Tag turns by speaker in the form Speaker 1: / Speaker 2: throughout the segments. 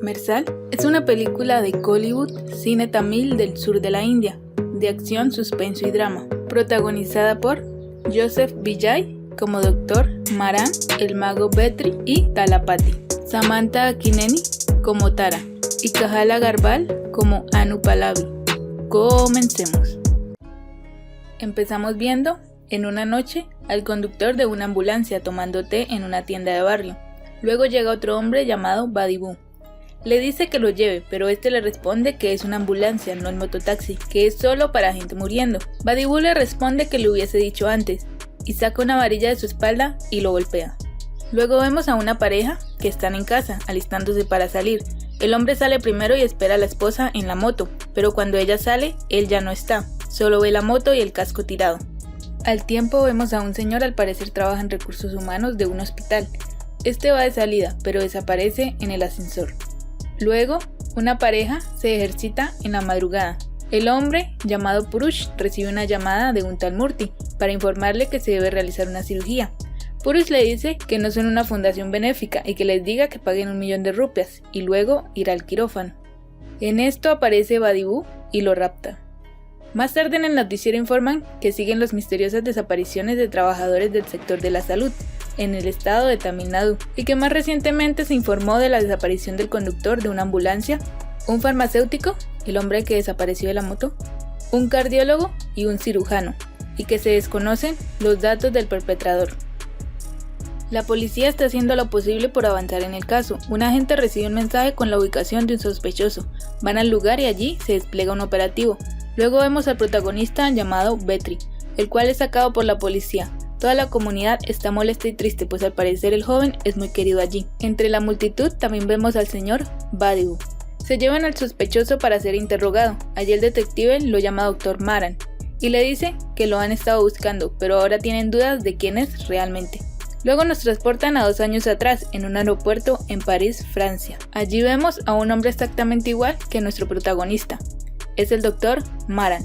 Speaker 1: Mersal es una película de Kollywood, cine tamil del sur de la India, de acción, suspenso y drama, protagonizada por Joseph Vijay como Dr. Maran, el mago Vetri y Talapati, Samantha Akineni como Tara y Kahala Garbal como Anu Pallavi. Comencemos. Empezamos viendo, en una noche, al conductor de una ambulancia tomando té en una tienda de barrio. Luego llega otro hombre llamado Badibu. Le dice que lo lleve, pero este le responde que es una ambulancia, no el mototaxi, que es solo para gente muriendo. Badibu le responde que le hubiese dicho antes, y saca una varilla de su espalda y lo golpea. Luego vemos a una pareja que están en casa, alistándose para salir. El hombre sale primero y espera a la esposa en la moto, pero cuando ella sale, él ya no está, solo ve la moto y el casco tirado. Al tiempo vemos a un señor, al parecer trabaja en recursos humanos de un hospital. Este va de salida, pero desaparece en el ascensor. Luego, una pareja se ejercita en la madrugada. El hombre, llamado Purush, recibe una llamada de un tal Murthy para informarle que se debe realizar una cirugía. Purush le dice que no son una fundación benéfica y que les diga que paguen 1.000.000 de rupias y luego irá al quirófano. En esto aparece Badibu y lo rapta. Más tarde en el noticiero informan que siguen las misteriosas desapariciones de trabajadores del sector de la salud en el estado de Tamil Nadu y que más recientemente se informó de la desaparición del conductor de una ambulancia, un farmacéutico, el hombre que desapareció de la moto, un cardiólogo y un cirujano, y que se desconocen los datos del perpetrador. La policía está haciendo lo posible por avanzar en el caso. Un agente recibe un mensaje con la ubicación de un sospechoso. Van al lugar y allí se despliega un operativo. Luego vemos al protagonista llamado Vetri, el cual es sacado por la policía. Toda la comunidad está molesta y triste, pues al parecer el joven es muy querido allí. Entre la multitud también vemos al señor Badibu. Se llevan al sospechoso para ser interrogado. Allí el detective lo llama Dr. Maran y le dice que lo han estado buscando, pero ahora tienen dudas de quién es realmente. Luego nos transportan a 2 años atrás, en un aeropuerto en París, Francia. Allí vemos a un hombre exactamente igual que nuestro protagonista. Es el Dr. Maran.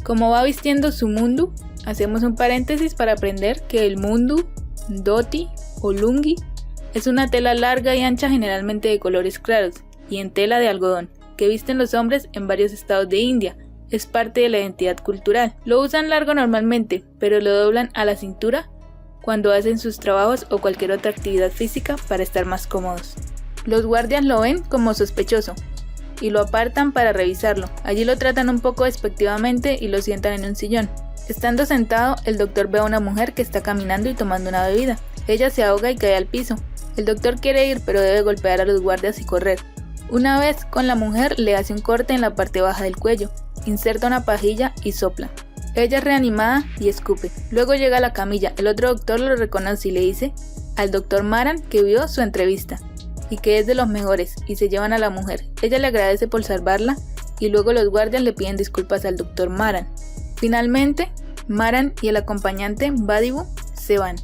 Speaker 1: Como va vistiendo su mundu, hacemos un paréntesis para aprender que el mundu, dhoti o lungi es una tela larga y ancha generalmente de colores claros y en tela de algodón que visten los hombres en varios estados de India. Es parte de la identidad cultural. Lo usan largo normalmente, pero lo doblan a la cintura cuando hacen sus trabajos o cualquier otra actividad física para estar más cómodos. Los guardias lo ven como sospechoso y lo apartan para revisarlo. Allí lo tratan un poco despectivamente y lo sientan en un sillón. Estando sentado, el doctor ve a una mujer que está caminando y tomando una bebida. Ella se ahoga y cae al piso. El doctor quiere ir, pero debe golpear a los guardias y correr. Una vez con la mujer, le hace un corte en la parte baja del cuello, inserta una pajilla y sopla. Ella es reanimada y escupe. Luego llega a la camilla. El otro doctor lo reconoce y le dice al doctor Maran que vio su entrevista y que es de los mejores, y se llevan a la mujer. Ella le agradece por salvarla y luego los guardias le piden disculpas al doctor Maran. Finalmente, Maran y el acompañante Badibu se van.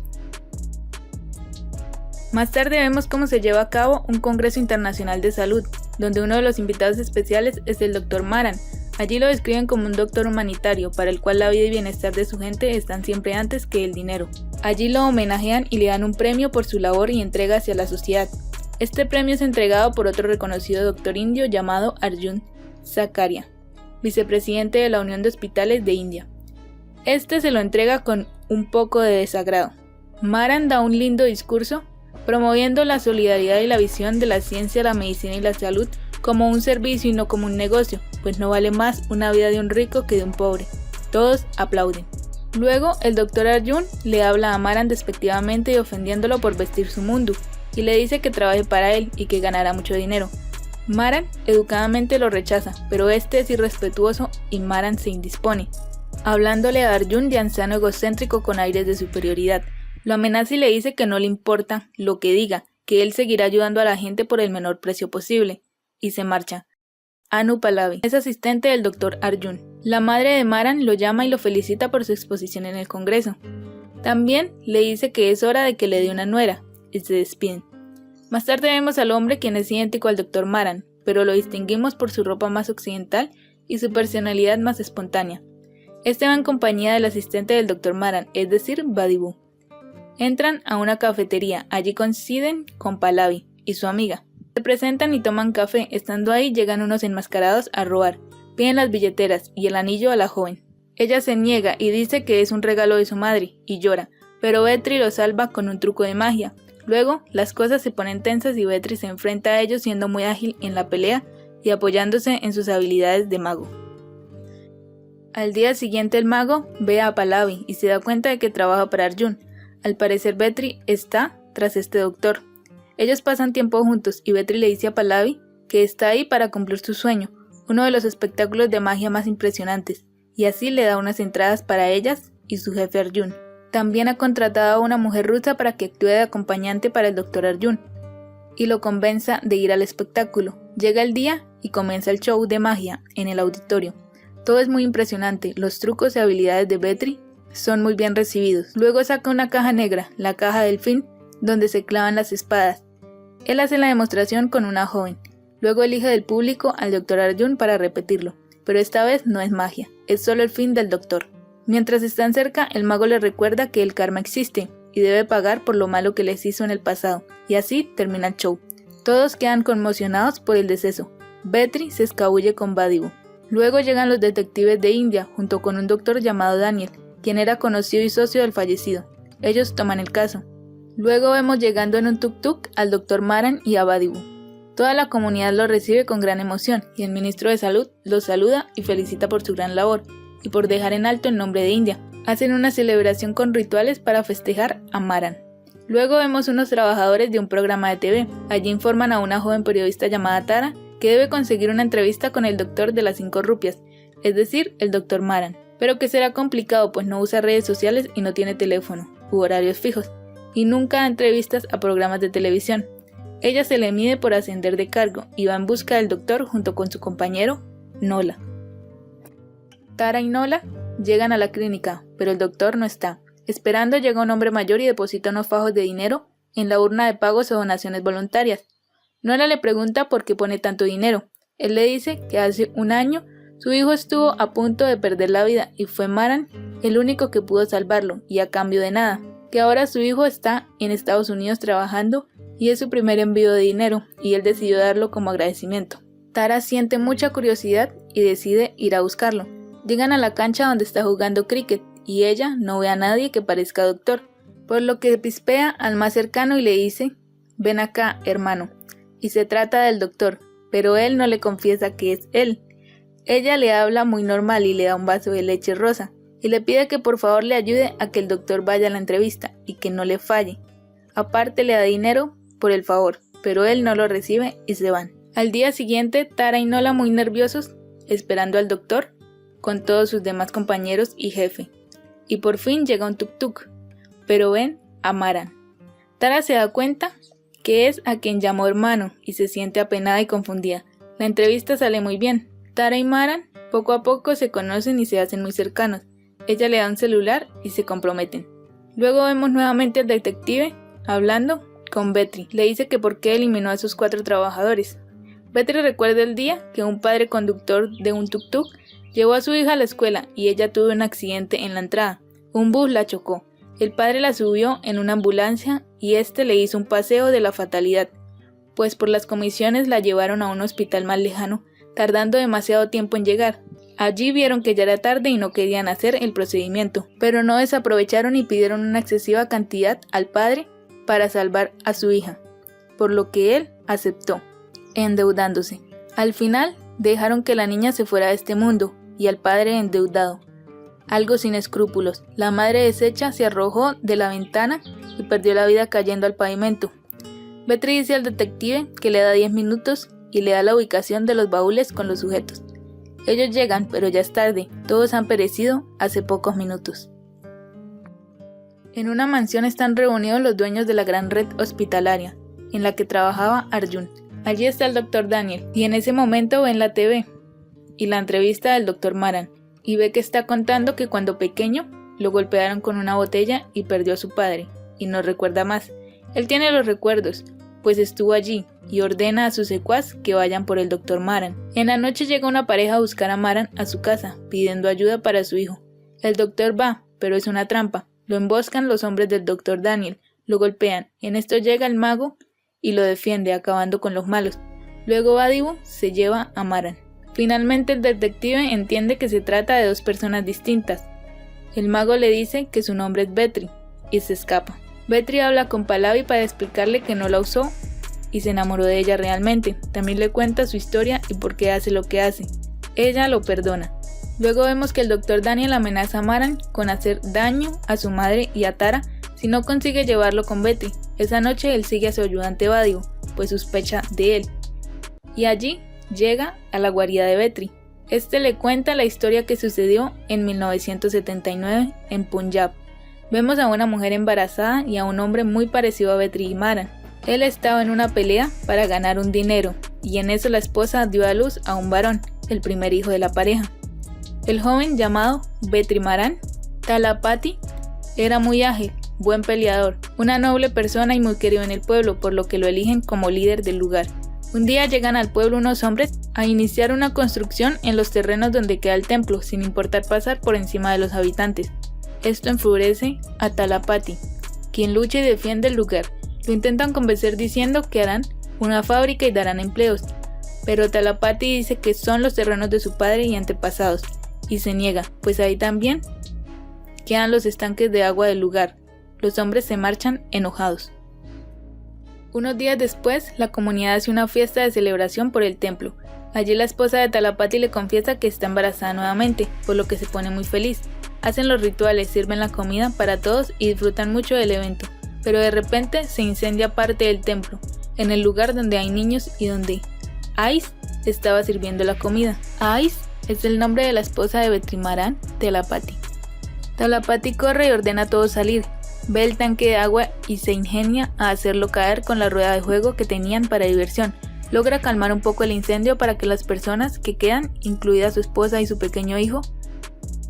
Speaker 1: Más tarde vemos cómo se lleva a cabo un congreso internacional de salud, donde uno de los invitados especiales es el doctor Maran. Allí lo describen como un doctor humanitario, para el cual la vida y bienestar de su gente están siempre antes que el dinero. Allí lo homenajean y le dan un premio por su labor y entrega hacia la sociedad. Este premio es entregado por otro reconocido doctor indio llamado Arjun Sakaria, vicepresidente de la Unión de Hospitales de India. Este se lo entrega con un poco de desagrado. Maran da un lindo discurso promoviendo la solidaridad y la visión de la ciencia, la medicina y la salud como un servicio y no como un negocio, pues no vale más una vida de un rico que de un pobre. Todos aplauden. Luego el doctor Arjun le habla a Maran despectivamente y ofendiéndolo por vestir su mundu, y le dice que trabaje para él y que ganará mucho dinero. Maran educadamente lo rechaza, pero este es irrespetuoso y Maran se indispone, hablándole a Arjun de anciano egocéntrico con aires de superioridad. Lo amenaza y le dice que no le importa lo que diga, que él seguirá ayudando a la gente por el menor precio posible, y se marcha. Anu Pallavi es asistente del Dr. Arjun. La madre de Maran lo llama y lo felicita por su exposición en el congreso. También le dice que es hora de que le dé una nuera, y se despiden. Más tarde vemos al hombre, quien es idéntico al Dr. Maran, pero lo distinguimos por su ropa más occidental y su personalidad más espontánea. Este va en compañía del asistente del Dr. Maran, es decir, Badibu. Entran a una cafetería, allí coinciden con Pallavi y su amiga. Se presentan y toman café. Estando ahí llegan unos enmascarados a robar. Piden las billeteras y el anillo a la joven. Ella se niega y dice que es un regalo de su madre y llora, pero Vetri lo salva con un truco de magia. Luego, las cosas se ponen tensas y Vetri se enfrenta a ellos siendo muy ágil en la pelea y apoyándose en sus habilidades de mago. Al día siguiente el mago ve a Pallavi y se da cuenta de que trabaja para Arjun. Al parecer Vetri está tras este doctor. Ellos pasan tiempo juntos y Vetri le dice a Pallavi que está ahí para cumplir su sueño, uno de los espectáculos de magia más impresionantes, y así le da unas entradas para ellas y su jefe Arjun. También ha contratado a una mujer rusa para que actúe de acompañante para el Dr. Arjun y lo convenza de ir al espectáculo. Llega el día y comienza el show de magia en el auditorio. Todo es muy impresionante, los trucos y habilidades de Vetri son muy bien recibidos. Luego saca una caja negra, la caja del fin, donde se clavan las espadas. Él hace la demostración con una joven. Luego elige del público al Dr. Arjun para repetirlo, pero esta vez no es magia, es solo el fin del doctor. Mientras están cerca, el mago les recuerda que el karma existe y debe pagar por lo malo que les hizo en el pasado, y así termina el show. Todos quedan conmocionados por el deceso. Vetri se escabulle con Badibu. Luego llegan los detectives de India junto con un doctor llamado Daniel, quien era conocido y socio del fallecido. Ellos toman el caso. Luego vemos llegando en un tuk-tuk al doctor Maran y a Badibu. Toda la comunidad lo recibe con gran emoción y el ministro de Salud los saluda y felicita por su gran labor y por dejar en alto el nombre de India. Hacen una celebración con rituales para festejar a Maran. Luego vemos unos trabajadores de un programa de TV. Allí informan a una joven periodista llamada Tara que debe conseguir una entrevista con el doctor de las 5 rupias, es decir, el doctor Maran, pero que será complicado pues no usa redes sociales y no tiene teléfono u horarios fijos, y nunca da entrevistas a programas de televisión. Ella se le mide por ascender de cargo y va en busca del doctor junto con su compañero, Nola. Tara y Nola llegan a la clínica, pero el doctor no está. Esperando llega un hombre mayor y deposita unos fajos de dinero en la urna de pagos o donaciones voluntarias. Nola le pregunta por qué pone tanto dinero. Él le dice que hace un año su hijo estuvo a punto de perder la vida y fue Maran el único que pudo salvarlo, y a cambio de nada, que ahora su hijo está en Estados Unidos trabajando y es su primer envío de dinero y él decidió darlo como agradecimiento. Tara siente mucha curiosidad y decide ir a buscarlo. Llegan a la cancha donde está jugando cricket y ella no ve a nadie que parezca doctor, por lo que pispea al más cercano y le dice: «Ven acá, hermano», y se trata del doctor, pero él no le confiesa que es él. Ella le habla muy normal y le da un vaso de leche rosa, y le pide que por favor le ayude a que el doctor vaya a la entrevista y que no le falle. Aparte le da dinero por el favor, pero él no lo recibe y se van. Al día siguiente, Tara y Nola muy nerviosos, esperando al doctor, con todos sus demás compañeros y jefe. Y por fin llega un tuk-tuk, pero ven a Maran. Tara se da cuenta que es a quien llamó hermano y se siente apenada y confundida. La entrevista sale muy bien. Tara y Maran poco a poco se conocen y se hacen muy cercanos. Ella le da un celular y se comprometen. Luego vemos nuevamente al detective hablando con Vetri. Le dice que por qué eliminó a sus 4 trabajadores. Vetri recuerda el día que un padre conductor de un tuk-tuk llevó a su hija a la escuela y ella tuvo un accidente en la entrada. Un bus la chocó. El padre la subió en una ambulancia y este le hizo un paseo de la fatalidad, pues por las comisiones la llevaron a un hospital más lejano, tardando demasiado tiempo en llegar. Allí vieron que ya era tarde y no querían hacer el procedimiento, pero no desaprovecharon y pidieron una excesiva cantidad al padre para salvar a su hija, por lo que él aceptó, endeudándose. Al final, dejaron que la niña se fuera de este mundo y al padre endeudado. Algo sin escrúpulos, la madre deshecha se arrojó de la ventana y perdió la vida cayendo al pavimento. Vetri dice al detective que le da 10 minutos y le da la ubicación de los baúles con los sujetos. Ellos llegan, pero ya es tarde, todos han perecido hace pocos minutos. En una mansión están reunidos los dueños de la gran red hospitalaria, en la que trabajaba Arjun. Allí está el doctor Daniel, y en ese momento ven la TV y la entrevista del doctor Maran, y ve que está contando que cuando pequeño lo golpearon con una botella y perdió a su padre, y no recuerda más. Él tiene los recuerdos, pues estuvo allí, y ordena a sus secuaz que vayan por el doctor Maran. En la noche llega una pareja a buscar a Maran a su casa, pidiendo ayuda para su hijo. El doctor va, pero es una trampa. Lo emboscan los hombres del doctor Daniel, lo golpean. En esto llega el mago y lo defiende, acabando con los malos. Luego Badibu se lleva a Maran. Finalmente el detective entiende que se trata de dos personas distintas. El mago le dice que su nombre es Vetri y se escapa. Vetri habla con Pahlavi para explicarle que no la usó y se enamoró de ella realmente. También le cuenta su historia y por qué hace lo que hace. Ella lo perdona. Luego vemos que el Dr. Daniel amenaza a Maran con hacer daño a su madre y a Tara si no consigue llevarlo con Vetri. Esa noche él sigue a su ayudante Badibu, pues sospecha de él. Y allí llega a la guarida de Vetri. Este le cuenta la historia que sucedió en 1979 en Punjab. Vemos a una mujer embarazada y a un hombre muy parecido a Vetri y Maran. Él estaba en una pelea para ganar un dinero, y en eso la esposa dio a luz a un varón, el primer hijo de la pareja. El joven llamado Vetri Maran Talapati era muy ágil, buen peleador, una noble persona y muy querido en el pueblo, por lo que lo eligen como líder del lugar. Un día llegan al pueblo unos hombres a iniciar una construcción en los terrenos donde queda el templo, sin importar pasar por encima de los habitantes. Esto enfurece a Talapati, quien lucha y defiende el lugar. Lo intentan convencer diciendo que harán una fábrica y darán empleos, pero Talapati dice que son los terrenos de su padre y antepasados, y se niega, pues ahí también quedan los estanques de agua del lugar. Los hombres se marchan enojados. Unos días después, la comunidad hace una fiesta de celebración por el templo. Allí la esposa de Talapati le confiesa que está embarazada nuevamente, por lo que se pone muy feliz. Hacen los rituales, sirven la comida para todos y disfrutan mucho del evento, pero de repente se incendia parte del templo, en el lugar donde hay niños y donde Ice estaba sirviendo la comida. Ice es el nombre de la esposa de Vetri Maran Talapati. Talapati corre y ordena a todos salir. Ve el tanque de agua y se ingenia a hacerlo caer con la rueda de juego que tenían para diversión. Logra calmar un poco el incendio para que las personas que quedan, incluida su esposa y su pequeño hijo,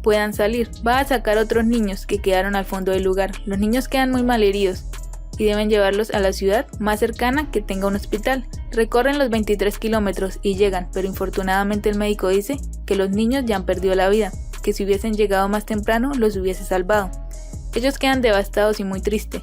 Speaker 1: puedan salir. Va a sacar otros niños que quedaron al fondo del lugar. Los niños quedan muy malheridos y deben llevarlos a la ciudad más cercana que tenga un hospital. Recorren los 23 kilómetros y llegan, pero infortunadamente el médico dice que los niños ya han perdido la vida, que si hubiesen llegado más temprano los hubiese salvado. Ellos quedan devastados y muy tristes.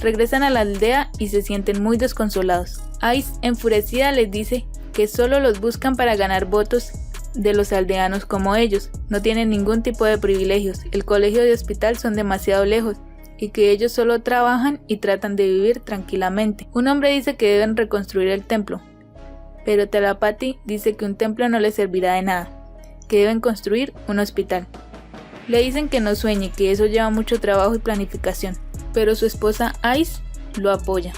Speaker 1: Regresan a la aldea y se sienten muy desconsolados. Ice, enfurecida, les dice que solo los buscan para ganar votos de los aldeanos como ellos. No tienen ningún tipo de privilegios, el colegio y el hospital son demasiado lejos y que ellos solo trabajan y tratan de vivir tranquilamente. Un hombre dice que deben reconstruir el templo, pero Talapati dice que un templo no les servirá de nada, que deben construir un hospital. Le dicen que no sueñe, que eso lleva mucho trabajo y planificación, pero su esposa Ice lo apoya.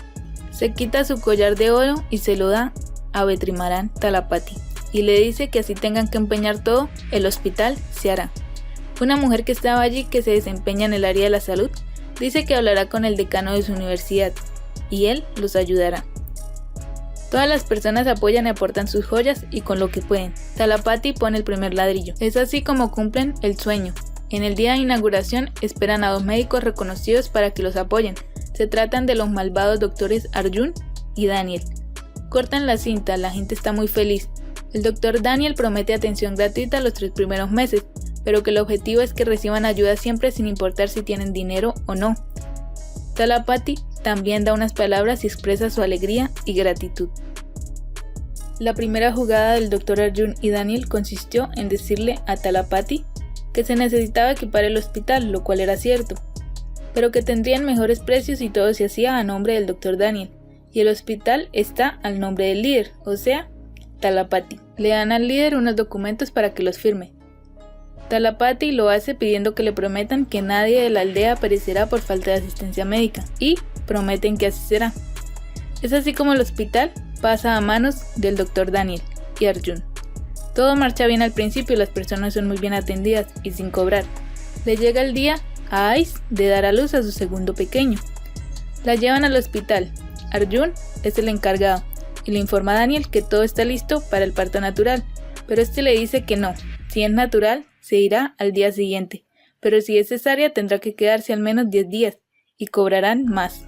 Speaker 1: Se quita su collar de oro y se lo da a Vetri Maran Talapati y le dice que así tengan que empeñar todo, el hospital se hará. Una mujer que estaba allí, que se desempeña en el área de la salud, dice que hablará con el decano de su universidad y él los ayudará. Todas las personas apoyan y aportan sus joyas y con lo que pueden. Talapati pone el primer ladrillo. Es así como cumplen el sueño. En el día de inauguración esperan a dos médicos reconocidos para que los apoyen. Se tratan de los malvados doctores Arjun y Daniel. Cortan la cinta, la gente está muy feliz. El doctor Daniel promete atención gratuita los 3 primeros meses, pero que el objetivo es que reciban ayuda siempre sin importar si tienen dinero o no. Talapati también da unas palabras y expresa su alegría y gratitud. La primera jugada del Dr. Arjun y Daniel consistió en decirle a Talapati que se necesitaba equipar el hospital, lo cual era cierto, pero que tendrían mejores precios y todo se hacía a nombre del Dr. Daniel, y el hospital está al nombre del líder, o sea, Talapati. Le dan al líder unos documentos para que los firme. Talapati lo hace pidiendo que le prometan que nadie de la aldea perecerá por falta de asistencia médica, y prometen que así será. Es así como el hospital pasa a manos del Dr. Daniel y Arjun. Todo marcha bien al principio y las personas son muy bien atendidas y sin cobrar. Le llega el día a Ice de dar a luz a su segundo pequeño. La llevan al hospital. Arjun es el encargado y le informa a Daniel que todo está listo para el parto natural, pero este le dice que no, si es natural se irá al día siguiente, pero si es cesárea tendrá que quedarse al menos 10 días y cobrarán más.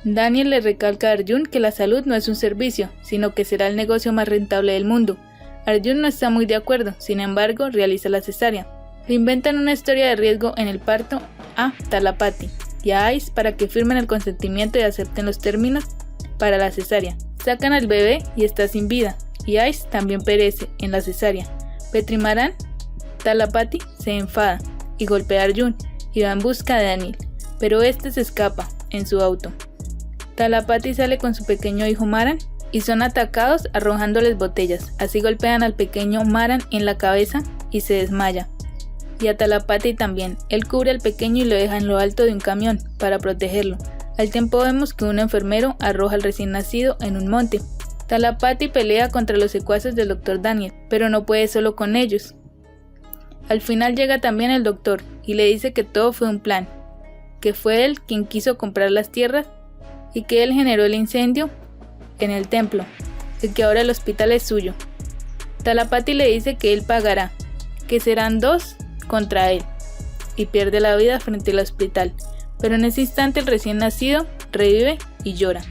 Speaker 1: Daniel le recalca a Arjun que la salud no es un servicio, sino que será el negocio más rentable del mundo. Arjun no está muy de acuerdo, sin embargo realiza la cesárea. Le inventan una historia de riesgo en el parto a Talapati y a Ice para que firmen el consentimiento y acepten los términos para la cesárea. Sacan al bebé y está sin vida, y Ice también perece en la cesárea. Petri y Maran, Talapati se enfada y golpea a Arjun y va en busca de Daniel, pero este se escapa en su auto. Talapati sale con su pequeño hijo Maran y son atacados arrojándoles botellas. Así golpean al pequeño Maran en la cabeza y se desmaya. Y a Talapati también. Él cubre al pequeño y lo deja en lo alto de un camión para protegerlo. Al tiempo vemos que un enfermero arroja al recién nacido en un monte. Talapati pelea contra los secuaces del Dr. Daniel, pero no puede solo con ellos. Al final llega también el doctor y le dice que todo fue un plan, que fue él quien quiso comprar las tierras y que él generó el incendio en el templo y que ahora el hospital es suyo. Talapati le dice que él pagará, que serán 2 contra él, y pierde la vida frente al hospital, pero en ese instante el recién nacido revive y llora.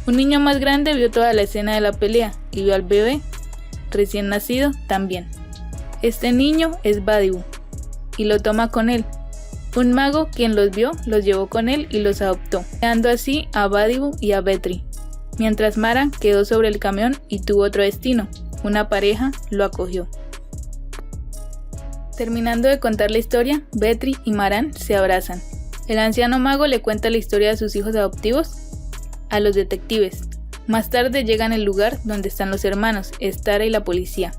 Speaker 1: Un niño más grande vio toda la escena de la pelea y vio al bebé recién nacido también. Este niño es Badibu y lo toma con él. Un mago quien los vio los llevó con él y los adoptó, dando así a Badibu y a Vetri, mientras Maran quedó sobre el camión y tuvo otro destino. Una pareja lo acogió. Terminando de contar la historia, Vetri y Maran se abrazan. El anciano mago le cuenta la historia de sus hijos adoptivos a los detectives. Más tarde llegan al lugar donde están los hermanos, Stara y la policía.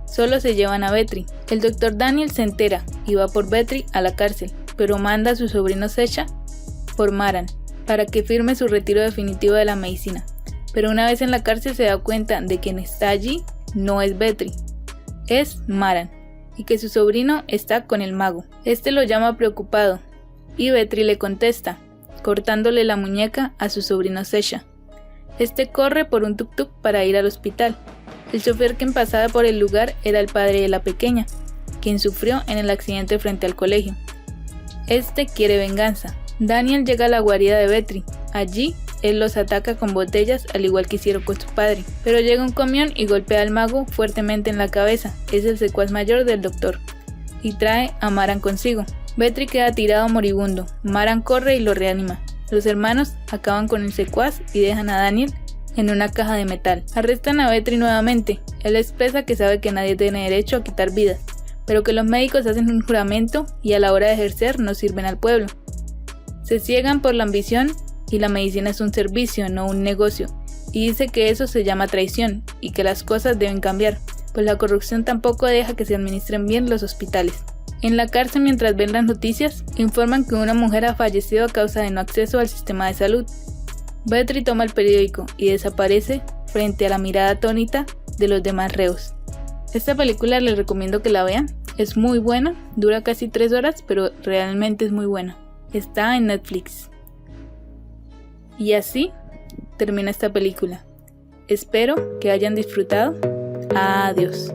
Speaker 1: Solo se llevan a Vetri. El Dr. Daniel se entera y va por Vetri a la cárcel, pero manda a su sobrino Sesha por Maran para que firme su retiro definitivo de la medicina. Pero una vez en la cárcel se da cuenta de que quien está allí no es Vetri, es Maran, y que su sobrino está con el mago. Este lo llama preocupado y Vetri le contesta, cortándole la muñeca a su sobrino Sesha. Este corre por un tuk-tuk para ir al hospital. El chofer quien pasaba por el lugar era el padre de la pequeña, quien sufrió en el accidente frente al colegio. Este quiere venganza. Daniel llega a la guarida de Vetri. Allí, él los ataca con botellas al igual que hicieron con su padre. Pero llega un camión y golpea al mago fuertemente en la cabeza. Es el secuaz mayor del doctor. Y trae a Maran consigo. Vetri queda tirado moribundo. Maran corre y lo reanima. Los hermanos acaban con el secuaz y dejan a Daniel en una caja de metal. Arrestan a Vetri nuevamente. Él expresa que sabe que nadie tiene derecho a quitar vidas, pero que los médicos hacen un juramento y a la hora de ejercer no sirven al pueblo. Se ciegan por la ambición y la medicina es un servicio, no un negocio, y dice que eso se llama traición y que las cosas deben cambiar, pues la corrupción tampoco deja que se administren bien los hospitales. En la cárcel, mientras ven las noticias, informan que una mujer ha fallecido a causa de no acceso al sistema de salud. Vetri toma el periódico y desaparece frente a la mirada atónita de los demás reos. Esta película les recomiendo que la vean, es muy buena, dura casi 3 horas, pero realmente es muy buena. Está en Netflix. Y así termina esta película. Espero que hayan disfrutado. Adiós.